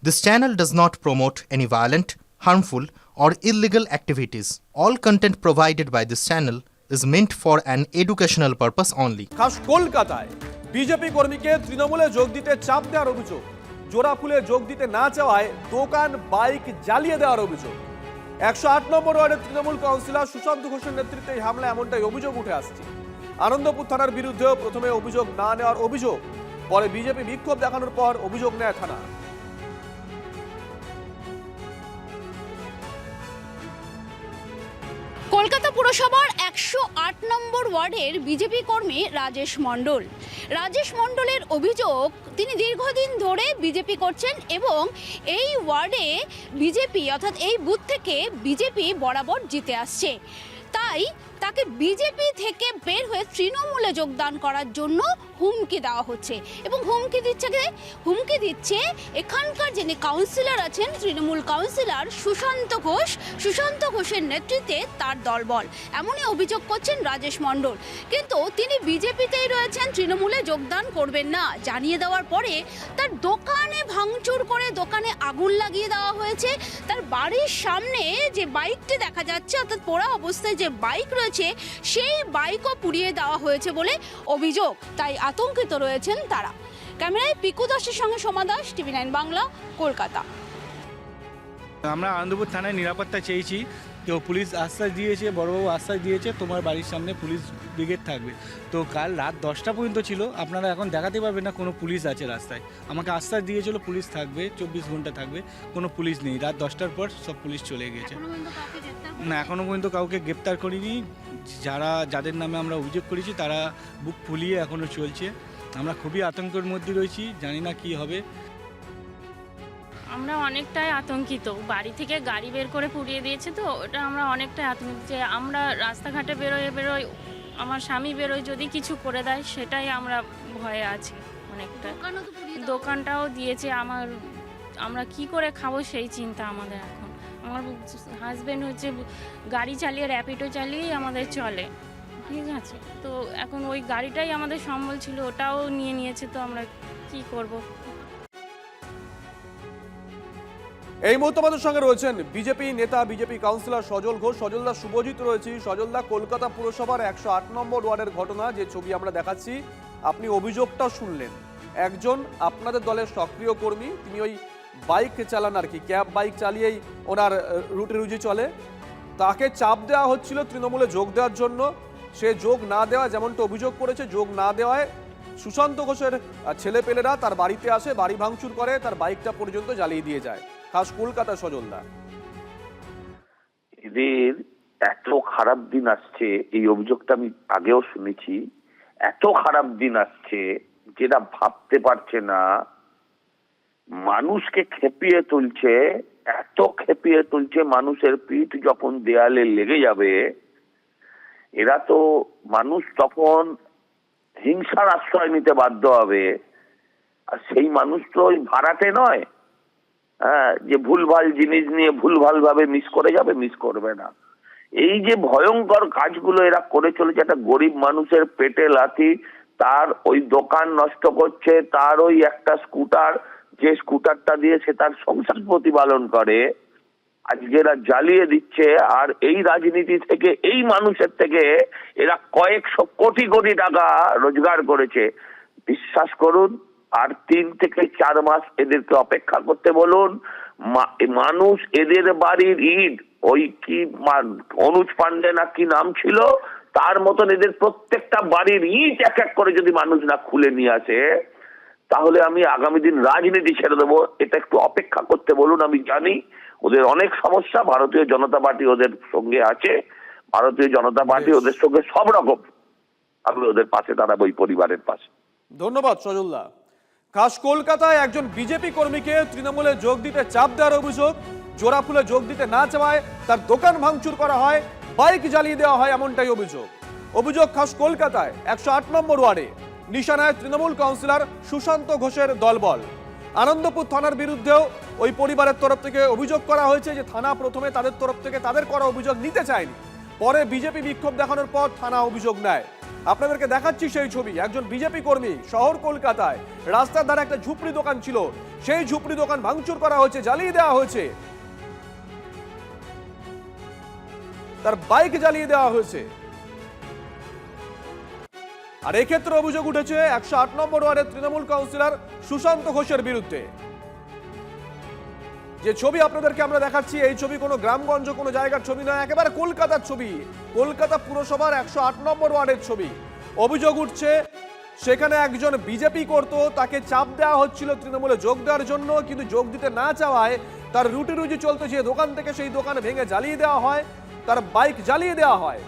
This channel does not promote any violent, harmful, or illegal activities. All content provided by this channel is meant for an educational purpose only. খাস কলকাতায় BJP কর্মীকে তৃণমূলে যোগ দিতে চাপ দেওয়ার অভিযোগ, জোড়া ফুলে যোগ দিতে না চাওয়ায় দোকান বাইক জ্বালিয়ে দেওয়ার অভিযোগ। 108 নম্বর ওয়ার্ডের তৃণমূল কাউন্সিলর সুশান্ত ঘোষের নেতৃত্বে এই হামলা এমনটাই অভিযোগ উঠে আসছে। আনন্দপুর থানার বিরুদ্ধেও প্রথমে অভিযোগ না নেওয়ার অভিযোগ, পরে বিজেপি বিক্ষোভ দেখানোর পর অভিযোগ নেয় থানা। কলকাতা পুরসভার 108 নম্বর ওয়ার্ডের বিজেপি কর্মী রাজেশ মণ্ডলের অভিযোগ, তিনি দীর্ঘদিন ধরে বিজেপি করছেন এবং এই ওয়ার্ডে বিজেপি অর্থাৎ এই বুথ থেকে বিজেপি বরাবর জিতে আসছে। তাই তাকে বিজেপি থেকে বের হয়ে তৃণমূলে যোগদান করার জন্য হুমকি দেওয়া হচ্ছে এবং হুমকি দিচ্ছে এখানকার যিনি কাউন্সিলর আছেন, তৃণমূল কাউন্সিলর সুশান্ত ঘোষের নেতৃত্বে তার দলবল। এমনই অভিযোগ করছেন রাজেশ মণ্ডল। কিন্তু তিনি বিজেপিতেই রয়েছেন, তৃণমূলে যোগদান করবেন না জানিয়ে দেওয়ার পরে তার দোকানে ভাঙচুর করে দোকানে আগুন লাগিয়ে দেওয়া হয়েছে। তার বাড়ির সামনে যে বাইকটি দেখা যাচ্ছে অর্থাৎ পোড়া অবস্থায় যে বাইক রয়েছে সেই বাইকও পুড়িয়ে দেওয়া হয়েছে বলে অভিযোগ। তাই আতঙ্কিত রয়েছেন তারা। ক্যামেরায় পিকু দাসের সঙ্গে সোমা দাস, TV9 বাংলা, কলকাতা। আমরা আনন্দপুর থানায় নিরাপত্তা চেয়েছি। তো পুলিশ আশ্বাস দিয়েছে, বড়বাবু আশ্বাস দিয়েছে তোমার বাড়ির সামনে পুলিশ ব্রিগেড থাকবে। তো কাল রাত 10টা পর্যন্ত ছিল, আপনারা এখন দেখাতে পারবেন না কোনো পুলিশ আছে রাস্তায়। আমাকে আশ্বাস দিয়েছিল পুলিশ থাকবে, 24 ঘন্টা থাকবে, কোনো পুলিশ নেই। রাত 10টার পর সব পুলিশ চলে গিয়েছে। না, এখনও পর্যন্ত কাউকে গ্রেপ্তার করিনি। যাদের নামে আমরা অভিযোগ করেছি তারা বুক ফুলিয়ে এখনও চলছে। আমরা খুবই আতঙ্কের মধ্যে রয়েছি, জানি না কি হবে। আমরা অনেকটাই আতঙ্কিত। বাড়ি থেকে গাড়ি বের করে পুড়িয়ে দিয়েছে, তো ওটা আমরা অনেকটাই আতঙ্কিত যে আমরা রাস্তাঘাটে বেরোই, আমার স্বামী বেরোয় যদি কিছু করে দেয়, সেটাই আমরা ভয়ে আছি অনেকটা। দোকানটাও দিয়েছে, আমরা কি করে খাবো সেই চিন্তা আমাদের এখন। আমার হাজব্যান্ড হচ্ছে গাড়ি চালিয়ে, র্যাপিডো চালিয়েই আমাদের চলে, ঠিক আছে। তো এখন ওই গাড়িটাই আমাদের সম্বল ছিল, ওটাও নিয়েছে, তো আমরা কি করব। এই মুহূর্তে আমাদের সঙ্গে রয়েছেন বিজেপি নেতা, বিজেপি কাউন্সিলর সজল ঘোষ। সজলদা, শুভজিৎ রয়েছে। সজলদা, কলকাতা পুরসভার 108 নম্বর ওয়ার্ডের ঘটনা, যে ছবি আমরা দেখাচ্ছি, আপনি অভিযোগটা শুনলেন। একজন আপনাদের দলের সক্রিয় কর্মী, তিনি ওই বাইক চালান আর কি, ক্যাব বাইক চালিয়েই ওনার রুটি রুজি চলে। তাকে চাপ দেওয়া হচ্ছিল তৃণমূলে যোগ দেওয়ার জন্য। সে যোগ না দেওয়া, যেমনটা অভিযোগ করেছে, যোগ না দেওয়ায় সুশান্ত ঘোষের ছেলেপেলেরা তার বাড়িতে আসে, বাড়ি ভাঙচুর করে, তার বাইকটা পর্যন্ত জ্বালিয়ে দিয়ে যায়। খাস কলকাতা। সজলদা, এদের এত খারাপ দিন আসছে, এই অভিযোগটা আমি আগেও শুনেছি। এত খারাপ দিন আসছে যেটা ভাবতে পারছে না। মানুষকে খেপিয়ে তুলছে, এত খেপিয়ে তুলছে, মানুষের পিঠ যখন দেয়ালে লেগে যাবে, এরা তো মানুষ তখন হিংসার আশ্রয় নিতে বাধ্য হবে। আর সেই মানুষ তো ওই ভাড়াটে নয়, যে ভুলভাল জিনিস নিয়ে ভুলভাল ভাবে মিস করবে না। এই যে ভয়ঙ্কর কাজগুলো এরা করে চলেছে, একটা গরিব মানুষের পেটে লাথি, তার ওই দোকান নষ্ট করছে, তার ওই একটা স্কুটার, যে স্কুটারটা দিয়ে সে তার সংসার প্রতিপালন করে, আজকে এরা জ্বালিয়ে দিচ্ছে। আর এই রাজনীতি থেকে, এই মানুষের থেকে এরা কয়েকশো কোটি কোটি টাকা রোজগার করেছে। বিশ্বাস করুন, আর 3 থেকে 4 মাস এদেরকে অপেক্ষা করতে বলুন। মানুষ এদের বাড়ির ইট, ওই কি অনুজ পান্ডে না কি নাম ছিল, তার মতন এদের প্রত্যেকটা বাড়ির ইট এক এক করে যদি মানুষ না খুলে নিয়ে আসে, তাহলে আমি আগামী দিন রাজনীতি ছেড়ে দেবো। এটা একটু অপেক্ষা করতে বলুন। আমি জানি ওদের অনেক সমস্যা, ভারতীয় জনতা পার্টি ওদের সঙ্গে আছে, ভারতীয় জনতা পার্টি ওদের সঙ্গে সব রকম, আমি ওদের পাশে দাঁড়াবো, ওই পরিবারের পাশে। ধন্যবাদ সজলদা। খাস কলকাতায় একজন বিজেপি কর্মীকে তৃণমূলে যোগ দিতে চাপ দেওয়ার অভিযোগ, জোড়া ফুলে যোগ দিতে না চাওয়ায় তার দোকান ভাঙচুর করা হয়, বাইক জ্বালিয়ে দেওয়া হয়, এমনটাই অভিযোগ খাস কলকাতায় 108 নম্বর ওয়ার্ডে নিশানায় তৃণমূল কাউন্সিলর সুশান্ত ঘোষের দলবল। আনন্দপুর থানার বিরুদ্ধেও ওই পরিবারের তরফ থেকে অভিযোগ করা হয়েছে যে থানা প্রথমে তাদের তরফ থেকে তাদের করা অভিযোগ নিতে চায়নি। পরে বিজেপি বিক্ষোভ দেখানোর পর থানা অভিযোগ নেয়। আপনাদেরকে দেখাচ্ছি সেই ছবি। একজন বিজেপি কর্মী শহর কলকাতায় রাস্তার ধারে একটা ঝুপড়ি দোকান ছিল, সেই ঝুপড়ি দোকান ভাঙচুর করা হয়েছে, জ্বালিয়ে দেওয়া হয়েছে, তার বাইক জ্বালিয়ে দেওয়া হয়েছে। আর এক্ষেত্রে অভিযোগ উঠেছে 108 নম্বর ওয়ার্ডের তৃণমূল কাউন্সিলর সুশান্ত ঘোষের বিরুদ্ধে। যে ছবি আপনাদেরকে আমরা দেখাচ্ছি, এই ছবি কোনো গ্রামগঞ্জ কোনো জায়গার ছবি নয়, একেবারে কলকাতার ছবি, কলকাতা পুরসভার 108 নম্বর ওয়ার্ডের ছবি। অভিযোগ উঠছে সেখানে একজন বিজেপি করতো, তাকে চাপ দেওয়া হচ্ছিল তৃণমূলে যোগ দেওয়ার জন্য, কিন্তু যোগ দিতে না চাওয়ায় তার রুটি রুজি চলতো যে দোকান থেকে, সেই দোকান ভেঙে জ্বালিয়ে দেওয়া হয়, তার বাইক জ্বালিয়ে দেওয়া হয়।